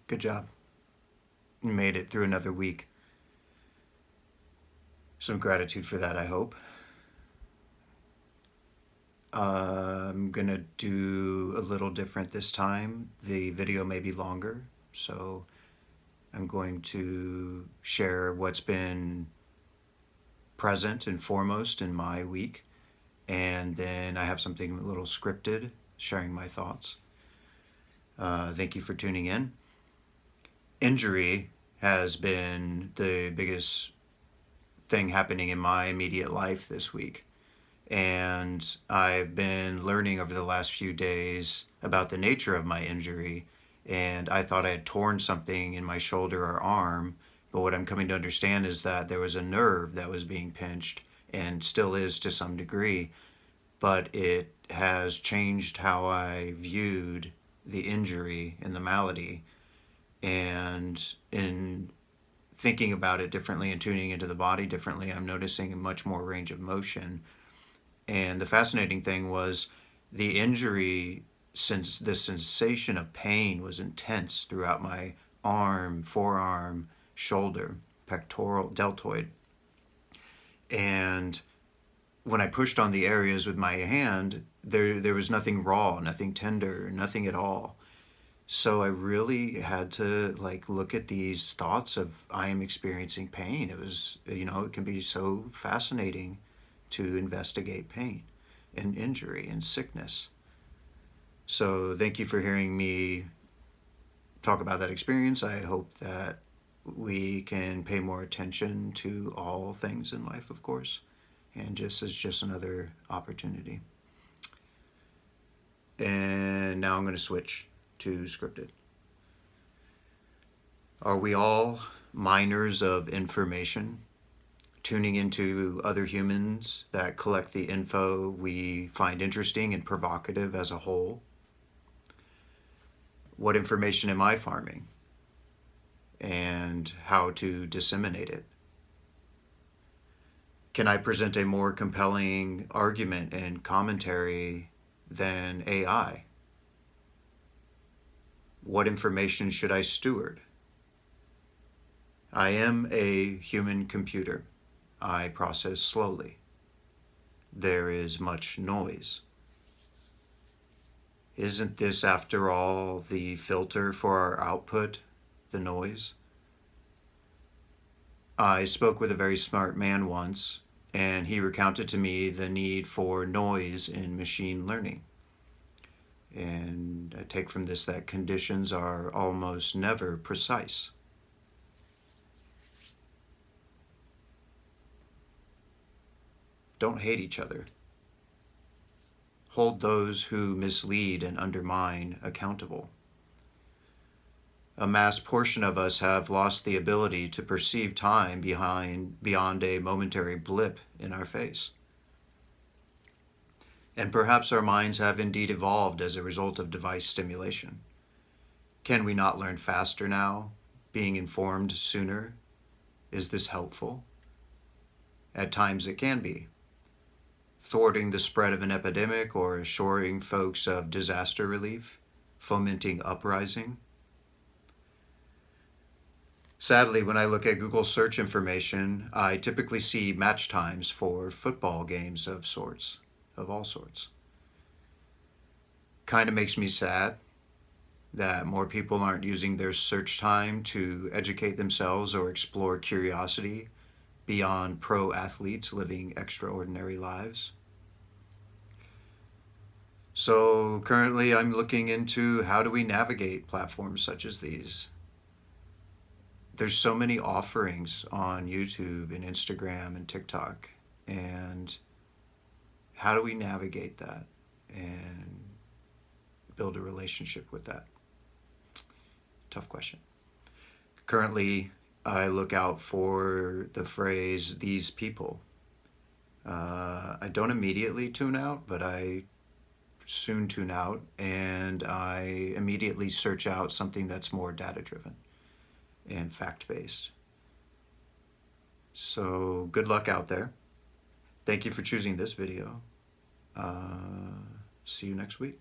Good job. You made it through another week. Some gratitude for that, I hope. I'm gonna do a little different this time. The video may be longer, so I'm going to share what's been present and foremost in my week, and then I have something a little scripted, sharing my thoughts. Thank you for tuning in. Injury has been the biggest thing happening in my immediate life this week. And I've been learning over the last few days about the nature of my injury. And I thought I had torn something in my shoulder or arm. But what I'm coming to understand is that there was a nerve that was being pinched and still is to some degree. But it has changed how I viewed the injury and the malady. And in thinking about it differently and tuning into the body differently, I'm noticing a much more range of motion. And the fascinating thing was the injury, since the sensation of pain was intense throughout my arm, forearm, shoulder, pectoral, deltoid. And when I pushed on the areas with my hand, there was nothing raw, nothing tender, nothing at all. So I really had to look at these thoughts of I am experiencing pain. It was, it can be so fascinating to investigate pain and injury and sickness. So thank you for hearing me talk about that experience. I hope that we can pay more attention to all things in life, of course, and just as just another opportunity. And now I'm going to switch to scripted. Are we all miners of information, tuning into other humans that collect the info we find interesting and provocative as a whole? What information am I farming? And how to disseminate it? Can I present a more compelling argument and commentary than AI? What information should I steward? I am a human computer. I process slowly. There is much noise. Isn't this, after all, the filter for our output, the noise? I spoke with a very smart man once, and he recounted to me the need for noise in machine learning. And I take from this that conditions are almost never precise. Don't hate each other. Hold those who mislead and undermine accountable. A mass portion of us have lost the ability to perceive time beyond a momentary blip in our face. And perhaps our minds have indeed evolved as a result of device stimulation. Can we not learn faster now, being informed sooner? Is this helpful? At times it can be. Thwarting the spread of an epidemic or assuring folks of disaster relief, fomenting uprising. Sadly, when I look at Google search information, I typically see match times for football games of all sorts. Kind of makes me sad that more people aren't using their search time to educate themselves or explore curiosity beyond pro athletes living extraordinary lives. So currently I'm looking into how do we navigate platforms such as these. There's so many offerings on YouTube and Instagram and TikTok, and how do we navigate that and build a relationship with that? Tough question. Currently, I look out for the phrase, these people. I don't immediately tune out, but I soon tune out, and I immediately search out something that's more data-driven and fact-based. So good luck out there. Thank you for choosing this video. See you next week.